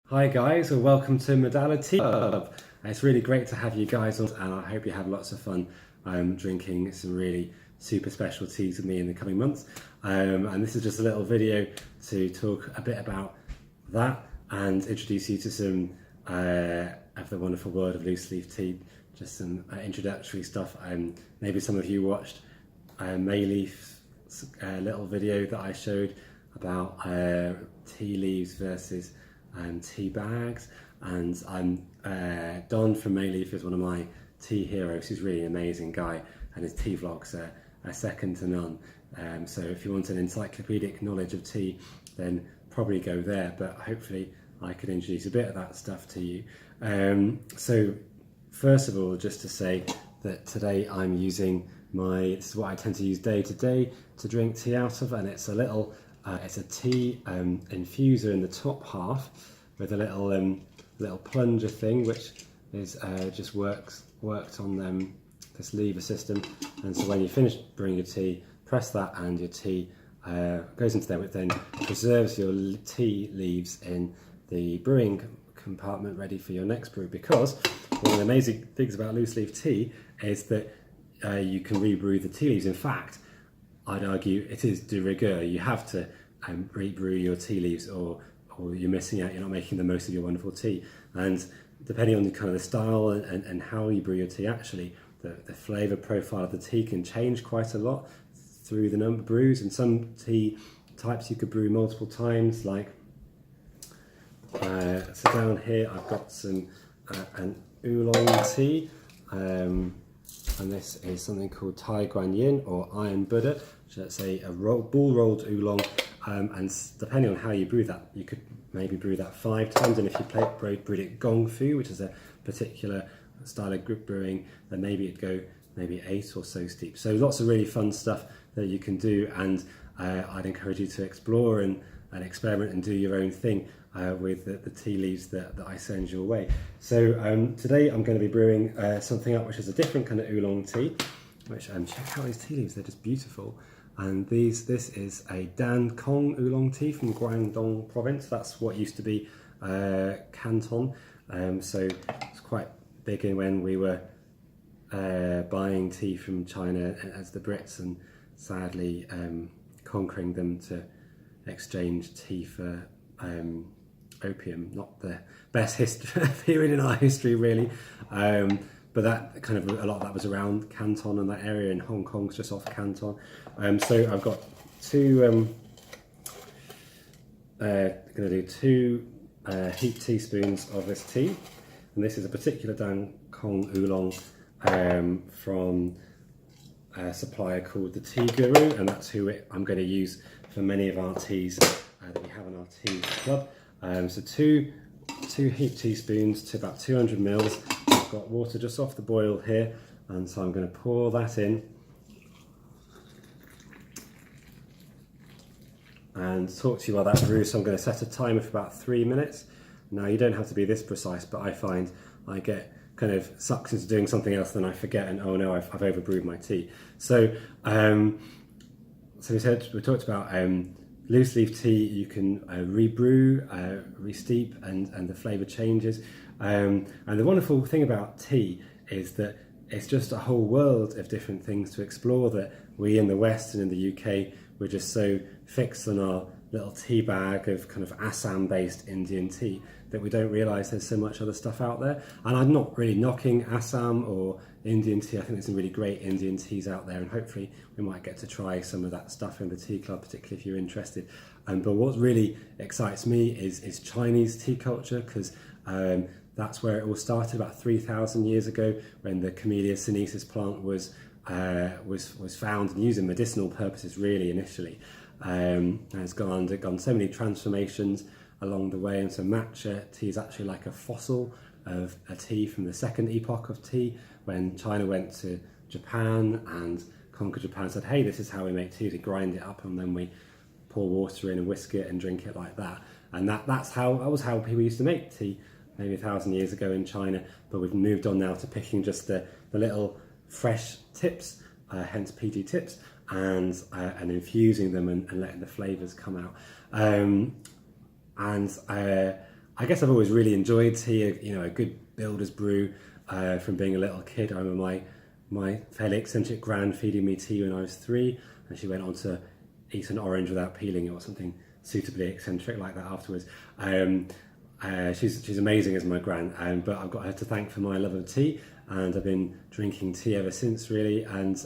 Hi guys, and welcome to ModaliTea. It's really great to have you guys on, and I hope you have lots of fun drinking some really super special teas with me in the coming months. And this is just a little video to talk a bit about that and introduce you to some of the wonderful world of loose leaf tea. Just some introductory stuff. Maybe some of you watched Mayleaf's little video that I showed about tea leaves versus tea bags, and Don from Mayleaf is one of my tea heroes. He's really an amazing guy, and his tea vlogs are second to none. So if you want an encyclopedic knowledge of tea, then probably go there, but hopefully I could introduce a bit of that stuff to you. So first of all, just to say that today I'm using this is what I tend to use day to day to drink tea out of, and it's a little it's a tea infuser in the top half with a little plunger thing, which is just worked on this lever system. And so when you finish brewing your tea, press that, and your tea goes into there, which then preserves your tea leaves in the brewing compartment, ready for your next brew. Because one of the amazing things about loose leaf tea is that you can rebrew the tea leaves. In fact, I'd argue it is de rigueur. You have to rebrew your tea leaves, or you're missing out. You're not making the most of your wonderful tea. And depending on kind of the style and how you brew your tea, actually, the flavour profile of the tea can change quite a lot through the number of brews. And some tea types you could brew multiple times. Like so down here, I've got some an oolong tea. And this is something called Tai Guan Yin, or Iron Buddha, so it's a bull rolled oolong, and depending on how you brew that, you could maybe brew that 5 times, and if you brewed it Gong Fu, which is a particular style of group brewing, then maybe it'd go 8 or so steep. So lots of really fun stuff that you can do, and I'd encourage you to explore and experiment and do your own thing with the tea leaves that I send your way. So today I'm going to be brewing something up which is a different kind of oolong tea, which check out these tea leaves, they're just beautiful. And this is a Dan Kong oolong tea from Guangdong province. That's what used to be Canton. So it's quite big in when we were buying tea from China as the Brits, and sadly conquering them to exchange tea for opium. Not the best period in our history, really, but that kind of, a lot of that was around Canton and that area, and Hong Kong's just off Canton. So I've got two heaped teaspoons of this tea, and this is a particular Dan Kong oolong from a supplier called the Tea Guru, and that's who I'm going to use for many of our teas that we have in our tea club. So two heaped teaspoons to about 200 mils. I've got water just off the boil here, and so I'm going to pour that in and talk to you while that brews. So I'm going to set a timer for about 3 minutes. Now, you don't have to be this precise, but I find I get kind of sucked into doing something else, then I forget, and oh no, I've overbrewed my tea. So we talked about loose leaf tea. You can rebrew, re-steep, and the flavour changes. And the wonderful thing about tea is that it's just a whole world of different things to explore, that we in the West and in the UK, we're just so fixed on our little tea bag of kind of Assam-based Indian tea that we don't realise there's so much other stuff out there. And I'm not really knocking Assam or Indian tea. I think there's some really great Indian teas out there, and hopefully we might get to try some of that stuff in the tea club, particularly if you're interested. But what really excites me is Chinese tea culture, because that's where it all started about 3,000 years ago, when the Camellia sinensis plant was found and used in medicinal purposes, really, initially. And it's undergone so many transformations along the way, and so matcha tea is actually like a fossil of a tea from the second epoch of tea, when China went to Japan and conquered Japan and said, hey, this is how we make tea. They grind it up, and then we pour water in and whisk it and drink it like that. And that was how people used to make tea maybe 1,000 years ago in China. But we've moved on now to picking just the little fresh tips, hence PG tips, and infusing them and letting the flavours come out. I guess I've always really enjoyed tea, you know, a good builder's brew from being a little kid. I remember my fairly eccentric gran feeding me tea when I was 3, and she went on to eat an orange without peeling it or something suitably eccentric like that afterwards. She's amazing as my gran, but I've got her to thank for my love of tea, and I've been drinking tea ever since, really. And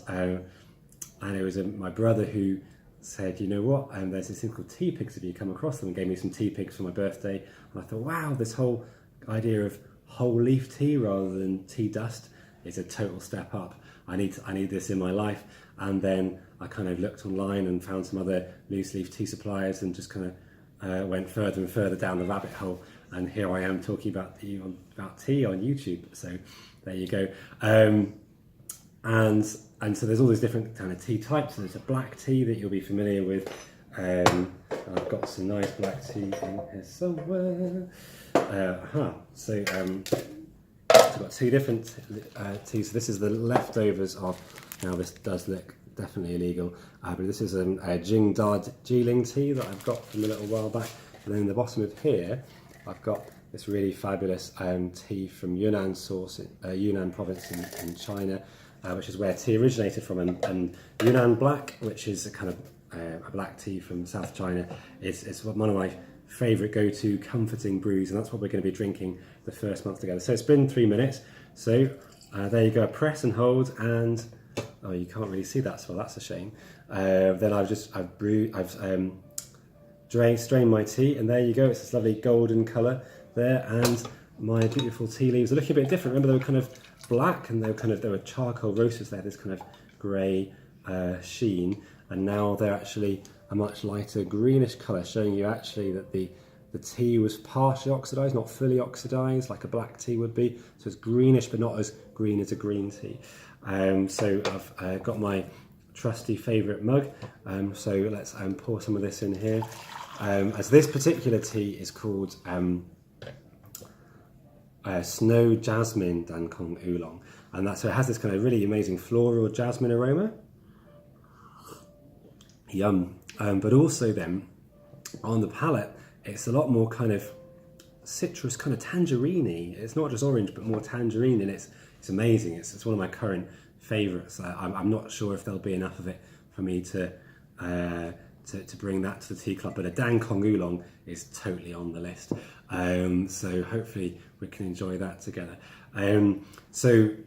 it was my brother who said, you know what, there's this thing called tea pigs, if you come across them, and gave me some tea pigs for my birthday. And I thought, wow, this whole idea of whole leaf tea rather than tea dust is a total step up. I need this in my life. And then I kind of looked online and found some other loose leaf tea suppliers, and just kind of went further and further down the rabbit hole. And here I am talking about tea on YouTube. So there you go. And so there's all these different kind of tea types. There's a black tea that you'll be familiar with. I've got some nice black tea in here somewhere. So I've got 2 different teas. So this is the leftovers of, now this does look definitely illegal, but this is a Jingda Jiling tea that I've got from a little while back. And then in the bottom of here, I've got this really fabulous tea from Yunnan province in China, which is where tea originated from. And Yunnan Black, which is a kind of a black tea from South China, is one of my favourite go-to comforting brews, and that's what we're going to be drinking the first month together. So it's been 3 minutes. So there you go, press and hold, and oh, you can't really see that, so that's a shame. Then I've strained my tea, and there you go. It's this lovely golden colour there, and my beautiful tea leaves are looking a bit different. Remember, they were kind of black, and they were charcoal roasters. They had this kind of grey sheen, and now they're actually a much lighter greenish colour, showing you actually that the tea was partially oxidised, not fully oxidised like a black tea would be. So it's greenish, but not as green as a green tea. So I've got my trusty favourite mug. So let's pour some of this in here. As this particular tea is called Snow Jasmine Dankong Oolong, and so it has this kind of really amazing floral jasmine aroma. Yum. But also then on the palate, it's a lot more kind of citrus, kind of tangerine-y. It's not just orange, but more tangerine, and it's amazing. It's one of my current favourites. I'm not sure if there'll be enough of it for me to bring that to the tea club, but a Dankong Oolong is totally on the list. So hopefully we can enjoy that together. Sorry,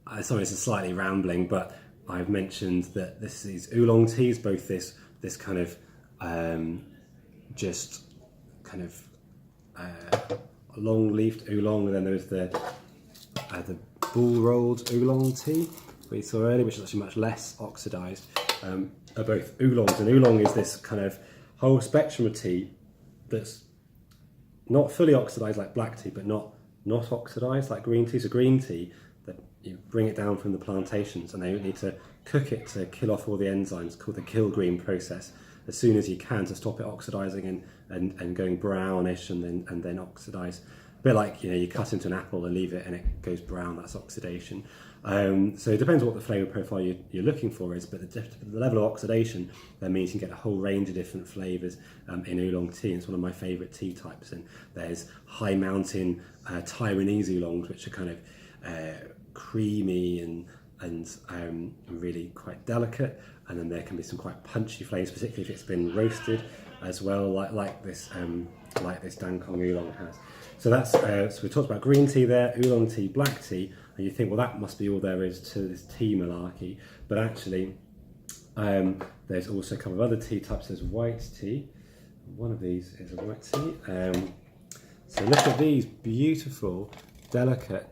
it's a slightly rambling, but I've mentioned that this is oolong teas, both this kind of just kind of long-leafed oolong, and then there's the bull-rolled oolong tea we saw earlier, which is actually much less oxidised. Are both oolongs, and oolong is this kind of whole spectrum of tea that's not fully oxidised like black tea, but not oxidised like green tea. So green tea, that you bring it down from the plantations, and they need to cook it to kill off all the enzymes, called the kill green process, as soon as you can, to stop it oxidising and going brownish and then oxidise. A bit like, you cut into an apple and leave it and it goes brown, that's oxidation. So it depends what the flavour profile you're looking for is, but the level of oxidation then means you can get a whole range of different flavours in oolong tea. It's one of my favourite tea types, and there's high mountain Taiwanese oolongs, which are kind of creamy and really quite delicate, and then there can be some quite punchy flavours, particularly if it's been roasted as well, like this Dankong Oolong has. So that's so we talked about green tea there, oolong tea, black tea, and you think, well, that must be all there is to this tea malarkey. But actually, there's also a couple of other tea types. There's white tea. One of these is a white tea. So look at these beautiful, delicate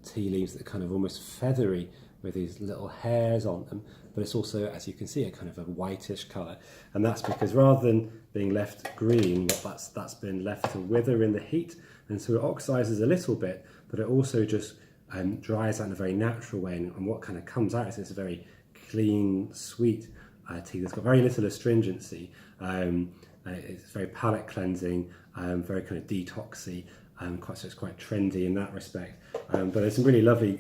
tea leaves that are kind of almost feathery with these little hairs on them, but it's also, as you can see, a kind of a whitish colour, and that's because rather than being left green, that's been left to wither in the heat, and so it oxidises a little bit, but it also just dries out in a very natural way, and what kind of comes out is this very clean, sweet tea that's got very little astringency. It's very palate cleansing, very kind of detoxy. So it's quite trendy in that respect. But there's some really lovely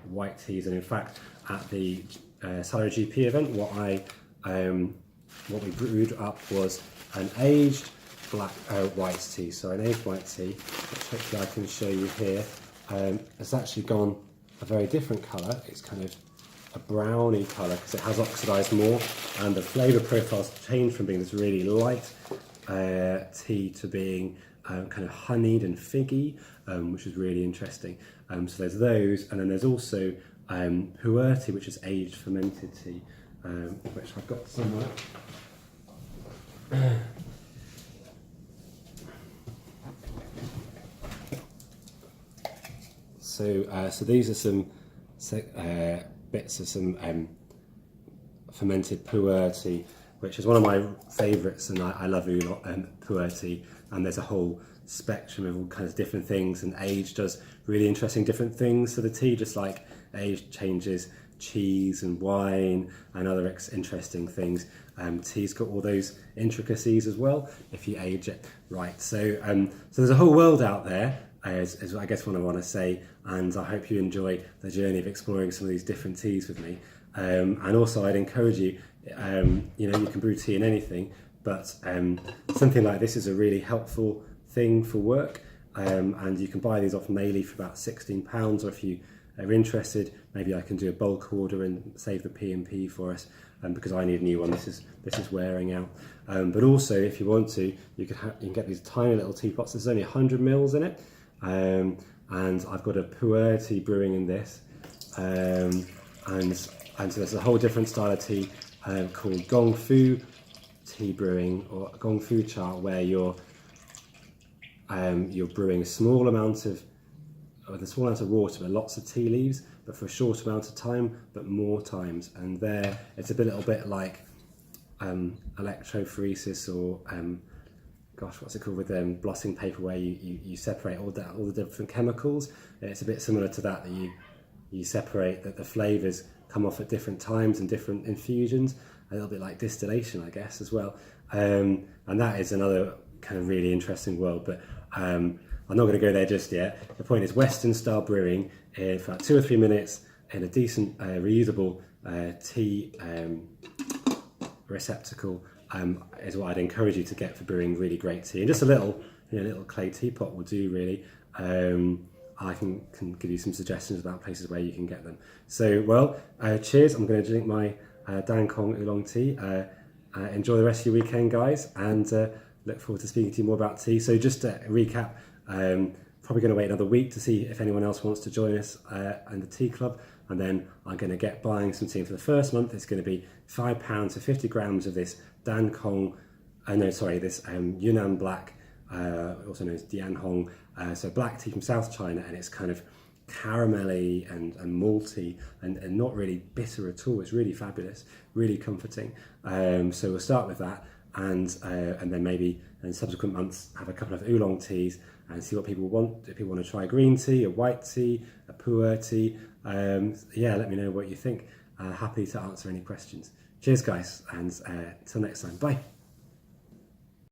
white teas, and in fact, at the Salary GP event, what I what we brewed up was an aged white tea. So an aged white tea, which hopefully I can show you here. It's actually gone a very different colour. It's kind of a browny colour because it has oxidised more, and the flavour profile's changed from being this really light tea to being kind of honeyed and figgy, which is really interesting. So there's those, and then there's also pu'er tea, which is aged fermented tea, which I've got somewhere. So these are some bits of some fermented pu'er tea, which is one of my favourites, and I love pu'er tea. And there's a whole spectrum of all kinds of different things, and age does really interesting different things to the tea, just like age changes cheese and wine and other interesting things. Tea's got all those intricacies as well if you age it right. So there's a whole world out there, is I guess what I want to say, and I hope you enjoy the journey of exploring some of these different teas with me. And also I'd encourage you, you can brew tea in anything, but something like this is a really helpful thing for work, and you can buy these off Meili for about £16, or if you are interested, maybe I can do a bulk order and save the P&P for us, because I need a new one. This is wearing out. But also, if you want to, you can get these tiny little teapots. There's only 100 mils in it, and I've got a pu'er tea brewing in this, and so there's a whole different style of tea called Gong Fu tea brewing, or Gong Fu cha, where you're brewing a small amount of water with lots of tea leaves, but for a short amount of time, but more times. And there, it's a little bit like electrophoresis, or what's it called, with blotting paper, where you separate all the different chemicals. It's a bit similar to that you separate, that the flavours come off at different times and different infusions, a little bit like distillation, I guess, as well. And that is another kind of really interesting world, but I'm not going to go there just yet. The point is, Western style brewing for about 2 or 3 minutes in a decent reusable tea receptacle is what I'd encourage you to get for brewing really great tea. And just a little clay teapot will do, really. I can give you some suggestions about places where you can get them. So, cheers. I'm going to drink my Dan Kong Oolong tea. Enjoy the rest of your weekend, guys, and look forward to speaking to you more about tea. So just to recap, probably going to wait another week to see if anyone else wants to join us in the tea club, and then I'm going to get buying some tea. For the first month, it's going to be £5 for 50 grams of this this Yunnan Black, also known as Dian Hong, so black tea from South China, and it's kind of caramelly and malty and not really bitter at all. It's really fabulous, really comforting. So we'll start with that, and then maybe in subsequent months have a couple of oolong teas and see what people want. If people want to try green tea, a white tea, a pu'er tea, let me know what you think. Happy to answer any questions. Cheers, guys, and until next time, bye.